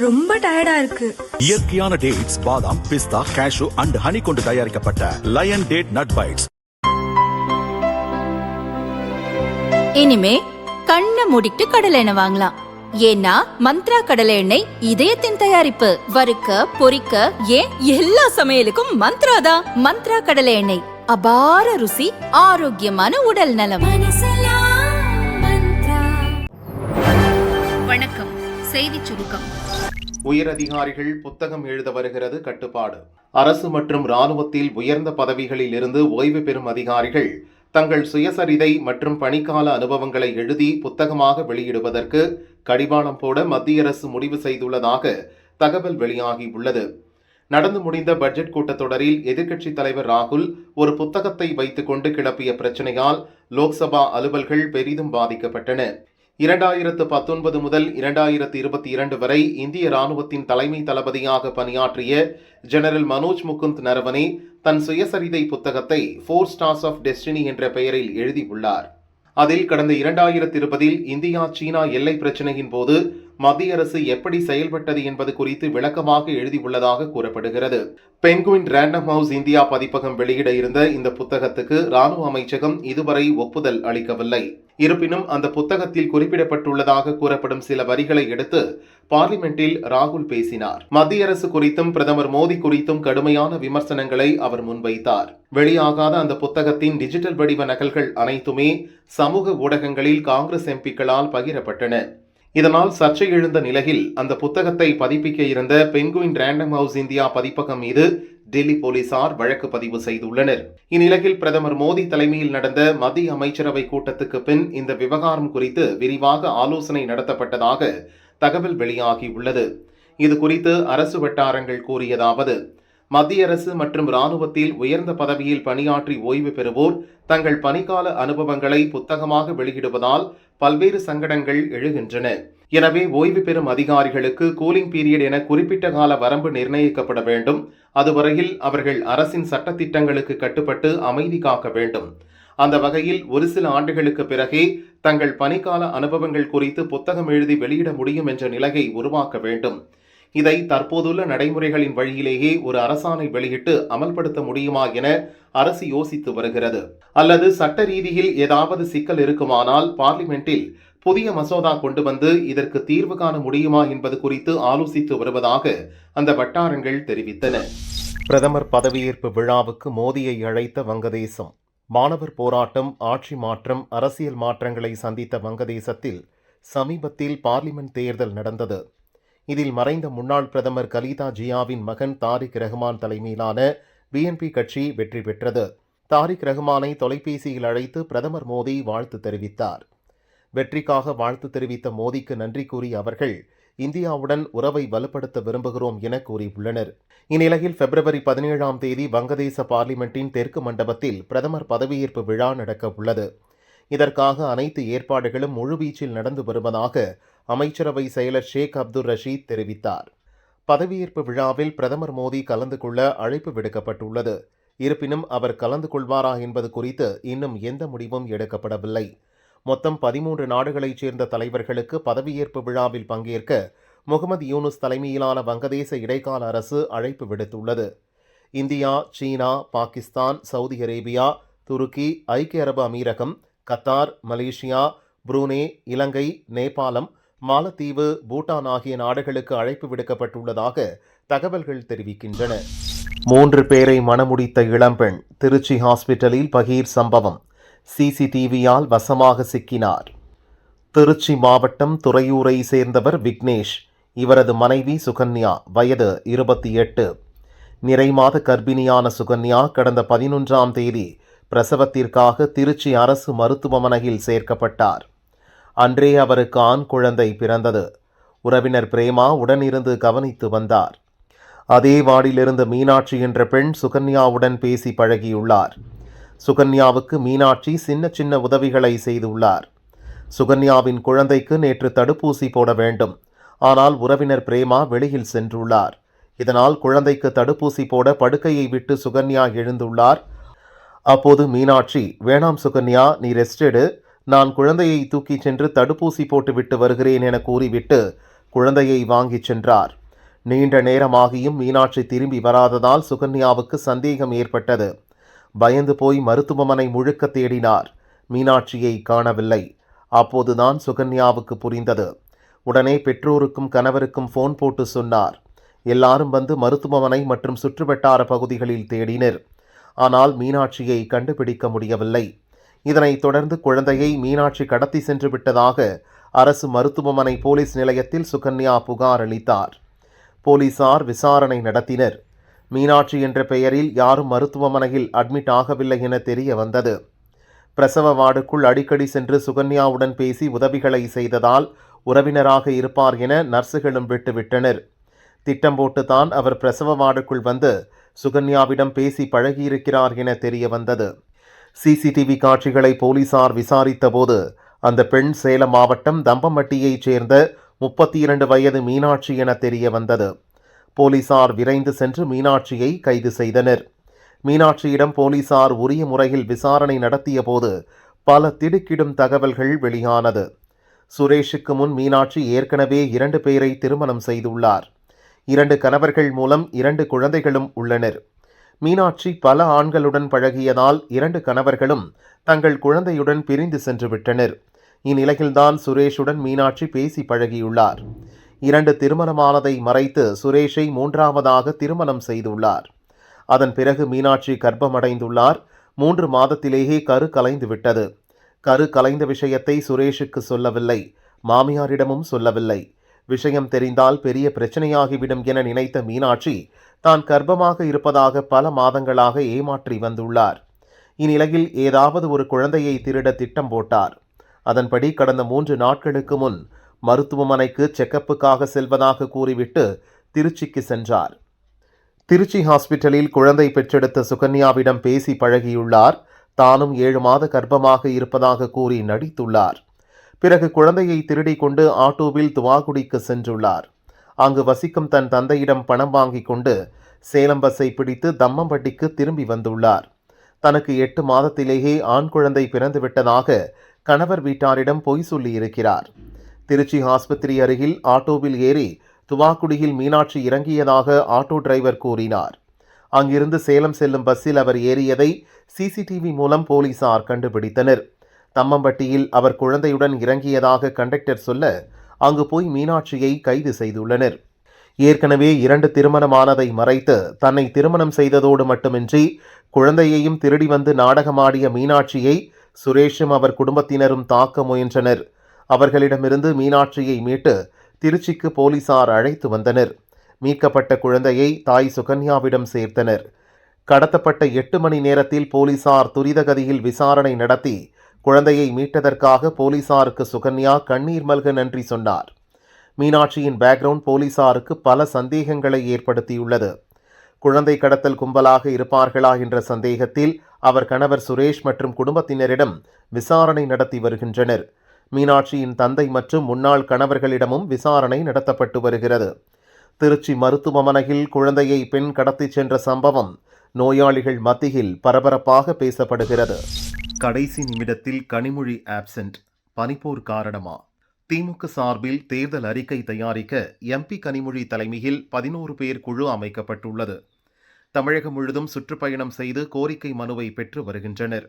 ரொம்ப டயர்டா இருக்கு. இயற்கையான டேட்ஸ், பாதாம், பிஸ்தா, கேஷு அண்ட் ஹனி கொண்டு தயாரிக்கப்பட்ட லயன் டேட் நட் பைட்ஸ். இனிமே கண்ணை மூடிட்டு கடலை எண்ணெய் வாங்கலாம். ஏன்னா மந்த்ரா கடலை எண்ணெய் இதயத்தின் தயாரிப்பு. வறுக்க, பொரிக்க, ஏன் எல்லா சமையலுக்கும் மந்த்ரா தான். மந்த்ரா கடலை எண்ணெய், அபார ருசி, ஆரோக்கியமான உடல் நலம். வணக்கம். செய்தி சுருக்கம். உயரதிகாரிகள் புத்தகம் எழுத வருகிறது கட்டுப்பாடு. அரசு மற்றும் இராணுவத்தில் உயர்ந்த பதவிகளில் இருந்து ஓய்வு பெறும் அதிகாரிகள் தங்கள் சுயசரிதை மற்றும் பணிக்கால அனுபவங்களை எழுதி புத்தகமாக வெளியிடுவதற்கு கடிவாளம் போட மத்திய அரசு முடிவு செய்துள்ளதாக தகவல் வெளியாகியுள்ளது. நடந்து முடிந்த பட்ஜெட் கூட்டத்தொடரில் எதிர்க்கட்சித் தலைவர் ராகுல் ஒரு புத்தகத்தை வைத்துக் கொண்டு கிளப்பிய பிரச்சினையால் லோக்சபா அலுவல்கள் பெரிதும் பாதிக்கப்பட்டன. 2019 முதல் 2022 வரை இந்திய ராணுவத்தின் தலைமை தளபதியாக பணியாற்றிய ஜெனரல் மனோஜ் முகுந்த் நரவனே தன் சுயசரிதை புத்தகத்தை 4 Stars of Destiny என்ற பெயரில் எழுதியுள்ளார். அதில் கடந்த 2020 இந்தியா சீனா எல்லை பிரச்சினையின் போது மத்திய அரசு எப்படி செயல்பட்டது என்பது குறித்து விளக்கமாக எழுதியுள்ளதாக கூறப்படுகிறது. பெங்குயின் ரேண்டம் ஹவுஸ் இந்தியா பதிப்பகம் வெளியிட இருந்த இந்த புத்தகத்துக்கு ராணுவ அமைச்சகம் இதுவரை ஒப்புதல் அளிக்கவில்லை. இருப்பினும் அந்த புத்தகத்தில் குறிப்பிடப்பட்டுள்ளதாக கூறப்படும் சில வரிகளை எடுத்து பார்லிமெண்டில் ராகுல் பேசினார். மத்திய அரசு குறித்தும் பிரதமர் மோடி குறித்தும் கடுமையான விமர்சனங்களை அவர் முன்வைத்தார். வெளியாகாத அந்த புத்தகத்தின் டிஜிட்டல் வடிவ நகல்கள் அனைத்துமே சமூக ஊடகங்களில் காங்கிரஸ் எம்பிக்களால் பகிரப்பட்டன. இதனால் சர்ச்சை எழுந்த நிலையில் அந்த புத்தகத்தை பதிப்பிக்க இருந்த பெங்குயின் ரேண்டம் ஹவுஸ் இந்தியா பதிப்பகம் மீது டெல்லி போலீசார் வழக்கு பதிவு செய்துள்ளனர். இந்நிலையில் பிரதமர் மோடி தலைமையில் நடந்த மத்திய அமைச்சரவை கூட்டத்துக்கு பின் இந்த விவகாரம் குறித்து விரிவாக ஆலோசனை நடத்தப்பட்டதாக தகவல் வெளியாகியுள்ளது. இது குறித்து அரசு வட்டாரங்கள் கூறியதாவது: மத்திய அரசு மற்றும் இராணுவத்தில் உயர்ந்த பதவியில் பணியாற்றி ஓய்வு பெறுவோர் தங்கள் பணிக்கால அனுபவங்களை புத்தகமாக வெளியிடுவதால் பல்வேறு சங்கடங்கள் எழுகின்றன. எனவே ஓய்வு பெறும் அதிகாரிகளுக்கு கூலிங் பீரியட் என குறிப்பிட்ட கால வரம்பு நிர்ணயிக்கப்பட வேண்டும். அதுவரையில் அவர்கள் அரசின் சட்டத்திட்டங்களுக்கு கட்டுப்பட்டு அமைதி காக்க வேண்டும். அந்த வகையில் ஒரு சில ஆண்டுகளுக்கு பிறகே தங்கள் பணிக்கால அனுபவங்கள் குறித்து புத்தகம் எழுதி வெளியிட முடியும் என்ற நிலையை உருவாக்க வேண்டும். இதை தற்போதுள்ள நடைமுறைகளின் வழியிலேயே ஒரு அரசாணை வெளியிட்டு அமல்படுத்த முடியுமா என அரசு யோசித்து வருகிறது. அல்லது சட்ட ரீதியில் ஏதாவது சிக்கல் இருக்குமானால் பார்லிமெண்டில் புதிய மசோதா கொண்டு வந்து இதற்கு தீர்வு காண முடியுமா என்பது குறித்து ஆலோசித்து வருவதாக அந்த வட்டாரங்கள் தெரிவித்தன. பிரதமர் பதவியேற்பு விழாவுக்கு மோடியை அழைத்த வங்கதேசம். மாணவர் போராட்டம், ஆட்சி மாற்றம், அரசியல் மாற்றங்களை சந்தித்த வங்கதேசத்தில் சமீபத்தில் பார்லிமெண்ட் தேர்தல் நடந்தது. இதில் மறைந்த முன்னாள் பிரதமர் கலீதா ஜியாவின் மகன் தாரிக் ரஹ்மான் தலைமையிலான பிஎன்பி கட்சி வெற்றி பெற்றது. தாரிக் ரஹ்மானை தொலைபேசியில் அழைத்து பிரதமர் மோடி வாழ்த்து தெரிவித்தார். வெற்றிக்காக வாழ்த்து தெரிவித்த மோடிக்கு நன்றி கூறிய அவர்கள் இந்தியாவுடன் உறவை வலுப்படுத்த விரும்புகிறோம் என கூறியுள்ளனர். இந்நிலையில் பிப்ரவரி 17 வங்கதேச பார்லிமெண்டின் தெற்கு மண்டபத்தில் பிரதமர் பதவியேற்பு விழா நடக்க உள்ளது. இதற்காக அனைத்து ஏற்பாடுகளும் முழுவீச்சில் நடந்து வருவதாக அமைச்சரவை செயலர் ஷேக் அப்துல் ரஷீத் தெரிவித்தார். பதவியேற்பு விழாவில் பிரதமர் மோடி கலந்து கொள்ள அழைப்பு விடுக்கப்பட்டுள்ளது. இருப்பினும் அவர் கலந்து கொள்வாரா என்பது குறித்து இன்னும் எந்த முடிவும் எடுக்கப்படவில்லை. மொத்தம் 13 நாடுகளைச் சேர்ந்த தலைவர்களுக்கு பதவியேற்பு விழாவில் பங்கேற்க முகமது யூனுஸ் தலைமையிலான வங்கதேச இடைக்கால அரசு அழைப்பு விடுத்துள்ளது. இந்தியா, சீனா, பாகிஸ்தான், சவுதி அரேபியா, துருக்கி, ஐக்கிய அரபு அமீரகம், கத்தார், மலேசியா, புரூனே, இலங்கை, நேபாளம், மாலத்தீவு, பூட்டான் ஆகிய நாடுகளுக்கு அழைப்பு விடுக்கப்பட்டுள்ளதாக தகவல்கள் தெரிவிக்கின்றன. 3 பேரை மணமுடித்த இளம்பெண் திருச்சி ஹாஸ்பிட்டலில் பகீர் சம்பவம். சிசிடிவியால் வசமாக சிக்கினார். திருச்சி மாவட்டம் துறையூரை சேர்ந்தவர் விக்னேஷ். இவரது மனைவி சுகன்யா, வயது 28. நிறைமாத கர்ப்பிணியான சுகன்யா கடந்த 11 பிரசவத்திற்காக திருச்சி அரசு மருத்துவமனையில் சேர்க்கப்பட்டார். அன்றே அவருக்கு ஆண் குழந்தை பிறந்தது. உறவினர் பிரேமா உடனிருந்து கவனித்து வந்தார். அதே வார்டிலிருந்து மீனாட்சி என்ற பெண் சுகன்யாவுடன் பேசி பழகியுள்ளார். சுகன்யாவுக்கு மீனாட்சி சின்ன சின்ன உதவிகளை செய்துள்ளார். சுகன்யாவின் குழந்தைக்கு நேற்று தடுப்பூசி போட வேண்டும். ஆனால் உறவினர் பிரேமா வெளியில் சென்றுள்ளார். இதனால் குழந்தைக்கு தடுப்பூசி போட படுக்கையை விட்டு சுகன்யா எழுந்துள்ளார். அப்போது மீனாட்சி, வேணாம் சுகன்யா, நீ ரெஸ்ட் எடு, நான் குழந்தையை தூக்கிச் சென்று தடுப்பூசி போட்டுவிட்டு வருகிறேன் என கூறிவிட்டு குழந்தையை வாங்கிச் சென்றார். நீண்ட நேரமாகியும் மீனாட்சி திரும்பி வராததால் சுகன்யாவுக்கு சந்தேகம் ஏற்பட்டது. பயந்து போய் மருத்துவமனை முழுக்க தேடினார். மீனாட்சியை காணவில்லை. அப்போதுதான் சுகன்யாவுக்கு புரிந்தது. உடனே பெற்றோருக்கும் கணவருக்கும் போன் போட்டு சொன்னார். எல்லாரும் வந்து மருத்துவமனை மற்றும் சுற்றுவட்டார பகுதிகளில் தேடினர். ஆனால் மீனாட்சியை கண்டுபிடிக்க முடியவில்லை. இதனைத் தொடர்ந்து குழந்தையை மீனாட்சி கடத்தி சென்று விட்டதாக அரசு மருத்துவமனை போலீஸ் நிலையத்தில் சுகன்யா புகார் அளித்தார். போலீசார் விசாரணை நடத்தினர். மீனாட்சி என்ற பெயரில் யாரும் மருத்துவமனையில் அட்மிட் ஆகவில்லை என தெரிய வந்தது. பிரசவ வார்டுக்குள் அடிக்கடி சென்று சுகன்யாவுடன் பேசி உதவிகளை செய்ததால் உறவினராக இருப்பார் என நர்சுகளும் விட்டுவிட்டனர். திட்டம் போட்டுத்தான் அவர் பிரசவ வார்டுக்குள் வந்து சுகன்யாவிடம் பேசி பழகியிருக்கிறார் என தெரிய வந்தது. சிசிடிவி காட்சிகளை போலீசார் விசாரித்த போது அந்த பெண் சேலம் மாவட்டம் தம்பம்பட்டியைச் சேர்ந்த 32 வயது மீனாட்சி என தெரிய வந்தது. போலீசார் விரைந்து சென்று மீனாட்சியை கைது செய்தனர். மீனாட்சியிடம் போலீசார் உரிய முறையில் விசாரணை நடத்திய போது பல திடுக்கிடும் தகவல்கள் வெளியானது. சுரேஷுக்கு முன் மீனாட்சி ஏற்கனவே 2 பேரை திருமணம் செய்துள்ளார். 2 கணவர்கள் மூலம் 2 குழந்தைகளும் உள்ளனர். மீனாட்சி பல ஆண்களுடன் பழகியதால் 2 கணவர்களும் தங்கள் குழந்தையுடன் பிரிந்து சென்று விட்டனர். இந்நிலையில்தான் சுரேஷுடன் மீனாட்சி பேசி பழகியுள்ளார். 2 திருமணமானதை மறைத்து சுரேஷை 3ஆவதாக திருமணம் செய்துள்ளார். அதன் பிறகு மீனாட்சி கர்ப்பமடைந்துள்ளார். 3 மாதத்திலேயே கரு கலைந்து விட்டது. கரு கலைந்த விஷயத்தை சுரேஷுக்கு சொல்லவில்லை. மாமியாரிடமும் சொல்லவில்லை. விஷயம் தெரிந்தால் பெரிய பிரச்சனையாகிவிடும் என நினைத்த மீனாட்சி தான் கர்ப்பமாக இருப்பதாக பல மாதங்களாக ஏமாற்றி வந்துள்ளார். இந்நிலையில் ஏதாவது ஒரு குழந்தையை திருட திட்டம் போட்டார். அதன்படி கடந்த 3 நாட்களுக்கு முன் மருத்துவமனைக்கு செக்கப்புக்காக செல்வதாக கூறிவிட்டு திருச்சிக்கு சென்றார். திருச்சி ஹாஸ்பிட்டலில் குழந்தை பெற்றெடுத்த சுகன்யாவிடம் பேசி பழகியுள்ளார். தானும் 7 மாத கர்ப்பமாக இருப்பதாக கூறி நடித்துள்ளார். பிறகு குழந்தையை திருடி கொண்டு ஆட்டோவில் துவாகுடிக்கு சென்றுள்ளார். அங்கு வசிக்கும் தன் தந்தையிடம் பணம் வாங்கிக் கொண்டு சேலம் பஸ்ஸை பிடித்து தம்மம்பட்டிக்கு திரும்பி வந்துள்ளார். தனக்கு 8 மாதத்திலேயே ஆண் குழந்தை பிறந்துவிட்டதாக கணவர் வீட்டாரிடம் பொய் சொல்லியிருக்கிறார். திருச்சி ஆஸ்பத்திரி அருகில் ஆட்டோவில் ஏறி துவாக்குடியில் மீனாட்சி இறங்கியதாக ஆட்டோ டிரைவர் கூறினார். அங்கிருந்து சேலம் செல்லும் பஸ்ஸில் அவர் ஏறியதை சிசிடிவி மூலம் போலீசார் கண்டுபிடித்தனர். தம்மம்பட்டியில் அவர் குழந்தையுடன் இறங்கியதாக கண்டக்டர் சொல்ல அங்கு போய் மீனாட்சியை கைது செய்துள்ளனர். ஏற்கனவே 2 திருமணமானதை மறைத்து தன்னை திருமணம் செய்ததோடு மட்டுமின்றி குழந்தையையும் திருடி வந்து நாடகமாடிய மீனாட்சியை சுரேஷும் அவர் குடும்பத்தினரும் தாக்க முயன்றனர். அவர்களிடமிருந்து மீனாட்சியை மீட்டு திருச்சிக்கு போலீசார் அழைத்து வந்தனர். மீட்கப்பட்ட குழந்தையை தாய் சுகன்யாவிடம் சேர்த்தனர். கடத்தப்பட்ட 8 மணி நேரத்தில் போலீசார் துரிதகதியில் விசாரணை நடத்தி குழந்தையை மீட்டதற்காக போலீசாருக்கு சுகன்யா கண்ணீர் மல்க நன்றி சொன்னார். மீனாட்சியின் பேக்ரவுண்ட் போலீசாருக்கு பல சந்தேகங்களை ஏற்படுத்தியுள்ளது. குழந்தை கடத்தல் கும்பலாக இருப்பார்களா என்ற சந்தேகத்தில் அவர் கணவர் சுரேஷ் மற்றும் குடும்பத்தினரிடம் விசாரணை நடத்தி வருகின்றனர். மீனாட்சியின் தந்தை மற்றும் முன்னாள் கணவர்களிடமும் விசாரணை நடத்தப்பட்டு வருகிறது. திருச்சி மருத்துவமனையில் குழந்தையை பெண் கடத்திச் சென்ற சம்பவம் நோயாளிகள் மத்தியில் பரபரப்பாக பேசப்படுகிறது. கடைசி நிமிடத்தில் கனிமொழி ஆப்சென்ட், பனிப்போர் காரணமா? திமுக சார்பில் தேர்தல் அறிக்கை தயாரிக்க எம்பி கனிமொழி தலைமையில் 11 பேர் குழு அமைக்கப்பட்டுள்ளது. தமிழகம் முழுவதும் சுற்றுப்பயணம் செய்து கோரிக்கை மனுவை பெற்று வருகின்றனர்.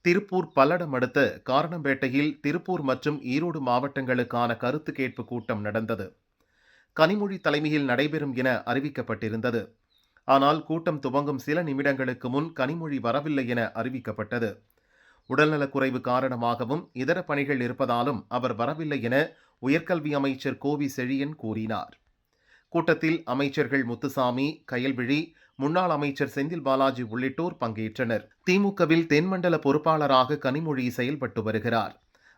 திருப்பூர் பல்லடம் அடுத்த காரணம்பேட்டையில் திருப்பூர் மற்றும் ஈரோடு மாவட்டங்களுக்கான கருத்து கேட்பு கூட்டம் நடந்தது. கனிமொழி தலைமையில் நடைபெறும் என அறிவிக்கப்பட்டிருந்தது. ஆனால் கூட்டம் துவங்கும் சில நிமிடங்களுக்கு முன் கனிமொழி வரவில்லை என அறிவிக்கப்பட்டது. உடல்நலக்குறைவு காரணமாகவும் இதர பணிகள் இருப்பதாலும் அவர் வரவில்லை என உயர்கல்வி அமைச்சர் கோவி செழியன் கூறினார். கூட்டத்தில் அமைச்சர்கள் முத்துசாமி, கயல்விழி, முன்னாள் அமைச்சர் செந்தில் பாலாஜி உள்ளிட்டோர் பங்கேற்றனர். திமுகவில் தென்மண்டல பொறுப்பாளராக கனிமொழி செயல்பட்டு வருகிறார்.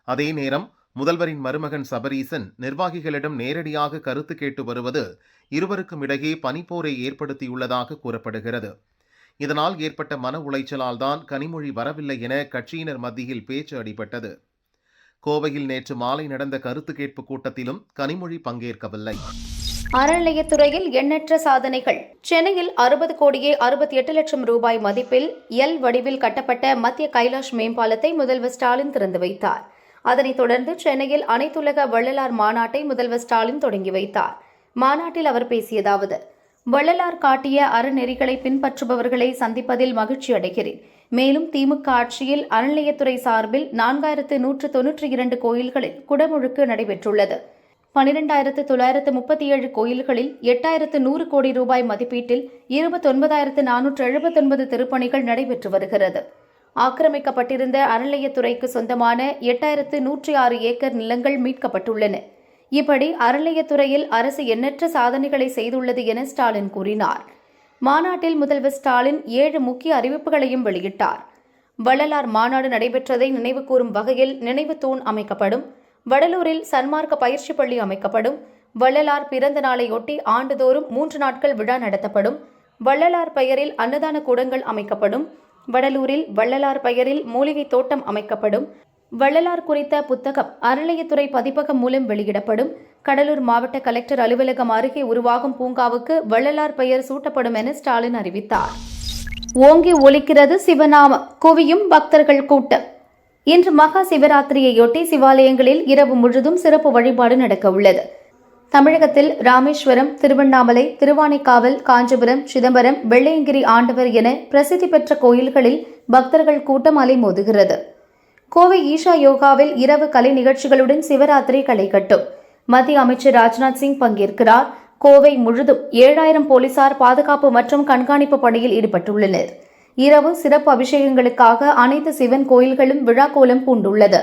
அதே நேரம் முதல்வரின் மருமகன் சபரீசன் நிர்வாகிகளிடம் நேரடியாக கருத்து கேட்டு வருவது இருவருக்கும் இடையே பனிப்போரை ஏற்படுத்தியுள்ளதாக கூறப்படுகிறது. இதனால் ஏற்பட்ட மன உளைச்சலால் தான் கனிமொழி வரவில்லை என கட்சியினர் மத்தியில் பேச்சு அடிபட்டது. கோவையில் நேற்று மாலை நடந்த கருத்து கேட்பு கூட்டத்திலும் கனிமொழி பங்கேற்கவில்லை. அறநிலையத்துறையில் எண்ணற்ற சாதனைகள். சென்னையில் 60 கோடியே 68 லட்சம் ரூபாய் மதிப்பில் எல் வடிவில் கட்டப்பட்ட மத்திய கைலாஷ் மேம்பாலத்தை முதல்வர் ஸ்டாலின் திறந்து வைத்தார். அதனைத் தொடர்ந்து சென்னையில் அனைத்துலக வள்ளலார் மாநாட்டை முதல்வர் ஸ்டாலின் தொடங்கி வைத்தார். மாநாட்டில் அவர் பேசியதாவது: வள்ளலார் காட்டிய அறநெறிகளை பின்பற்றுபவர்களை சந்திப்பதில் மகிழ்ச்சி அடைகிறேன். மேலும் திமுக ஆட்சியில் அறநிலையத்துறை சார்பில் 4192 கோயில்களில் குடமுழுக்கு நடைபெற்றுள்ளது. 12937 கோயில்களில் 8100 கோடி ரூபாய் மதிப்பீட்டில் 29479 திருப்பணிகள் நடைபெற்று வருகிறது. ஆக்கிரமிக்கப்பட்டிருந்த அறநிலையத்துறைக்கு சொந்தமான 8106 ஏக்கர் நிலங்கள் மீட்கப்பட்டுள்ளன. இப்படி அறநிலையத்துறையில் அரசு எண்ணற்ற சாதனைகளை செய்துள்ளது என ஸ்டாலின் கூறினார். மாநாட்டில் முதல்வர் ஸ்டாலின் 7 முக்கிய அறிவிப்புகளையும் வெளியிட்டார். வள்ளலார் மாநாடு நடைபெற்றதை நினைவுகூரும் வகையில் நினைவு தூண் அமைக்கப்படும். வடலூரில் சன்மார்க்க பயிற்சி பள்ளி அமைக்கப்படும். வள்ளலார் பிறந்த நாளையொட்டி ஆண்டுதோறும் 3 நாட்கள் விழா நடத்தப்படும். வள்ளலார் பெயரில் அன்னதான கூடங்கள் அமைக்கப்படும். வடலூரில் வள்ளலார் பெயரில் மூலிகை தோட்டம் அமைக்கப்படும். வள்ளலார் குறித்த புத்தகம் அறநிலையத்துறை பதிப்பகம் மூலம் வெளியிடப்படும். கடலூர் மாவட்ட கலெக்டர் அலுவலகம் அருகே உருவாகும் பூங்காவுக்கு வள்ளலார் பெயர் சூட்டப்படும் என ஸ்டாலின் அறிவித்தார். ஓங்கி ஒலிக்கிறது சிவநாமம், குவியும் பக்தர்கள் கூட்டம். இன்று மகா சிவராத்திரியையொட்டி சிவாலயங்களில் இரவு முழுதும் சிறப்பு வழிபாடு நடக்க உள்ளது. தமிழகத்தில் ராமேஸ்வரம், திருவண்ணாமலை, திருவானைக்காவல், காஞ்சிபுரம், சிதம்பரம், வெள்ளையங்கிரி ஆண்டவர் என பிரசித்தி பெற்ற கோயில்களில் பக்தர்கள் கூட்டம் அலைமோதுகிறது. கோவை ஈஷா யோகாவில் இரவு கலை நிகழ்ச்சிகளுடன் சிவராத்திரி களை கட்டும். மத்திய அமைச்சர் ராஜ்நாத் சிங் பங்கேற்கிறார். கோவை முழுதும் 7000 போலீசார் பாதுகாப்பு மற்றும் கண்காணிப்பு பணியில் ஈடுபட்டுள்ளனர். இரவு சிறப்பு அபிஷேகங்களுக்காக அனைத்து சிவன் கோயில்களும் விழாக்கோலம் பூண்டுள்ளது.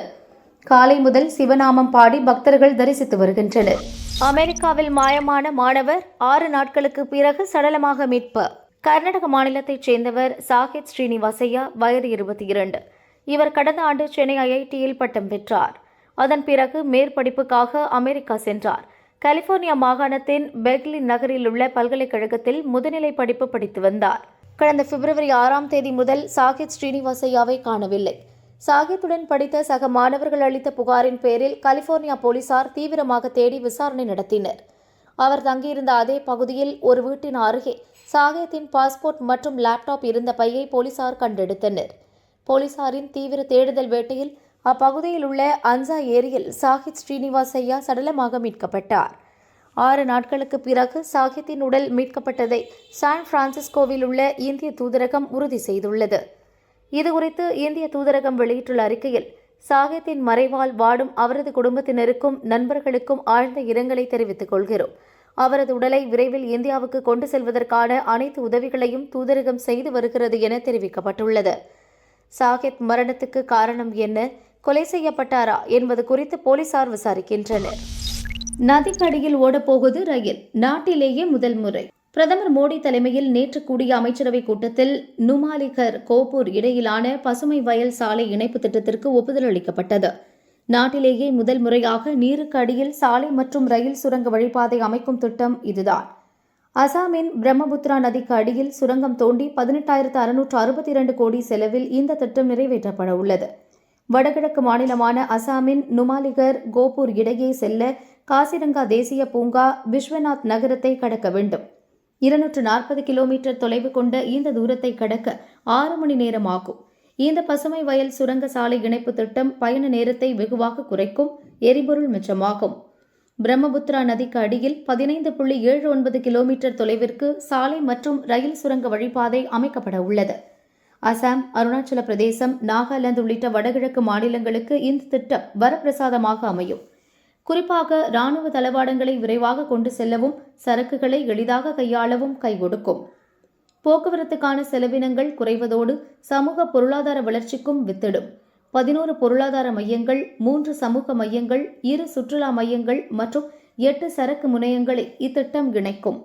காலை முதல் சிவநாமம் பாடி பக்தர்கள் தரிசித்து வருகின்றனர். அமெரிக்காவில் மாயமான மாணவர் 6 நாட்களுக்கு பிறகு சடலமாக மீட்பு. கர்நாடக மாநிலத்தைச் சேர்ந்தவர் சாகித் ஸ்ரீனிவாசையா, வயது 22. இவர் கடந்த ஆண்டு சென்னை ஐஐடியில் பட்டம் பெற்றார். அதன் பிறகு மேற்படிப்புக்காக அமெரிக்கா சென்றார். கலிபோர்னியா மாகாணத்தின் பெர்க்லி நகரில் உள்ள பல்கலைக்கழகத்தில் முதுநிலை படிப்பு படித்து வந்தார். கடந்த பிப்ரவரி 6ஆம் தேதி முதல் சாகித் ஸ்ரீனிவாசையாவை காணவில்லை. சாகித்துடன் படித்த சக மாணவர்கள் அளித்த புகாரின் பேரில் கலிபோர்னியா போலீசார் தீவிரமாக தேடி விசாரணை நடத்தினர். அவர் தங்கியிருந்த அதே பகுதியில் ஒரு வீட்டின் அருகே சாகித்தின் பாஸ்போர்ட் மற்றும் லேப்டாப் இருந்த பையை போலீசார் கண்டெடுத்தனர். போலீசாரின் தீவிர தேடுதல் வேட்டையில் அப்பகுதியில் உள்ள அன்சா ஏரியில் சாகித் ஸ்ரீனிவாசையா சடலமாக மீட்கப்பட்டார். 6 நாட்களுக்கு பிறகு சாகித்தின் உடல் மீட்கப்பட்டதை சான் பிரான்சிஸ்கோவில் உள்ள இந்திய தூதரகம் உறுதி செய்துள்ளது. இதுகுறித்து இந்திய தூதரகம் வெளியிட்டுள்ள அறிக்கையில், சாகித்தின் மறைவால் வாடும் அவரது குடும்பத்தினருக்கும் நண்பர்களுக்கும் ஆழ்ந்த இரங்கலை தெரிவித்துக் கொள்கிறோம். அவரது உடலை விரைவில் இந்தியாவுக்கு கொண்டு செல்வதற்கான அனைத்து உதவிகளையும் தூதரகம் செய்து வருகிறது என தெரிவிக்கப்பட்டுள்ளது. சாகித் மரணத்துக்கு காரணம் என்ன, கொலை செய்யப்பட்டாரா என்பது குறித்து போலீசார் விசாரிக்கின்றனர். நதிக்கடியில் ஓடப்போகுது ரயில், நாட்டிலேயே முதல் முறை. பிரதமர் மோடி தலைமையில் நேற்று கூடிய அமைச்சரவைக் கூட்டத்தில் நுமாலிகர் கோப்பூர் இடையிலான பசுமை வயல் சாலை இணைப்பு திட்டத்திற்கு ஒப்புதல் அளிக்கப்பட்டது. நாட்டிலேயே முதல் முறையாக நீருக்கு அடியில் சாலை மற்றும் ரயில் சுரங்க வழிபாதை அமைக்கும் திட்டம் இதுதான். அசாமின் பிரம்மபுத்திரா நதிக்கு அடியில் சுரங்கம் தோண்டி 18,662 கோடி செலவில் இந்த திட்டம் நிறைவேற்றப்பட உள்ளது. வடகிழக்கு மாநிலமான அசாமின் நுமாலிகர் கோப்பூர் இடையே செல்ல காசிரங்கா தேசிய பூங்கா, விஸ்வநாத் நகரத்தை கடக்க வேண்டும். 240 கிலோமீட்டர் தொலைவு கொண்ட இந்த தூரத்தை கடக்க 6 மணி நேரம் ஆகும். இந்த பசுமை வயல் சுரங்க சாலை இணைப்பு திட்டம் பயண நேரத்தை வெகுவாக குறைக்கும், எரிபொருள் மிச்சமாகும். பிரம்மபுத்திரா நதிக்கு அடியில் 15.79 கிலோமீட்டர் தொலைவிற்கு சாலை மற்றும் ரயில் சுரங்க வழிபாதை அமைக்கப்பட உள்ளது. அசாம், அருணாச்சல பிரதேசம், நாகாலாந்து உள்ளிட்ட வடகிழக்கு மாநிலங்களுக்கு இந்த திட்டம் வரப்பிரசாதமாக அமையும். குறிப்பாக ராணுவ தளவாடங்களை விரைவாக கொண்டு செல்லவும், சரக்குகளை எளிதாக கையாளவும் கை கொடுக்கும். போக்குவரத்துக்கான செலவினங்கள் குறைவதோடு சமூக பொருளாதார வளர்ச்சிக்கும் வித்திடும். 11 பொருளாதார மையங்கள், 3 சமூக மையங்கள், 2 சுற்றுலா மையங்கள் மற்றும் 8 சரக்கு முனையங்களை இத்திட்டம் இணைக்கும்.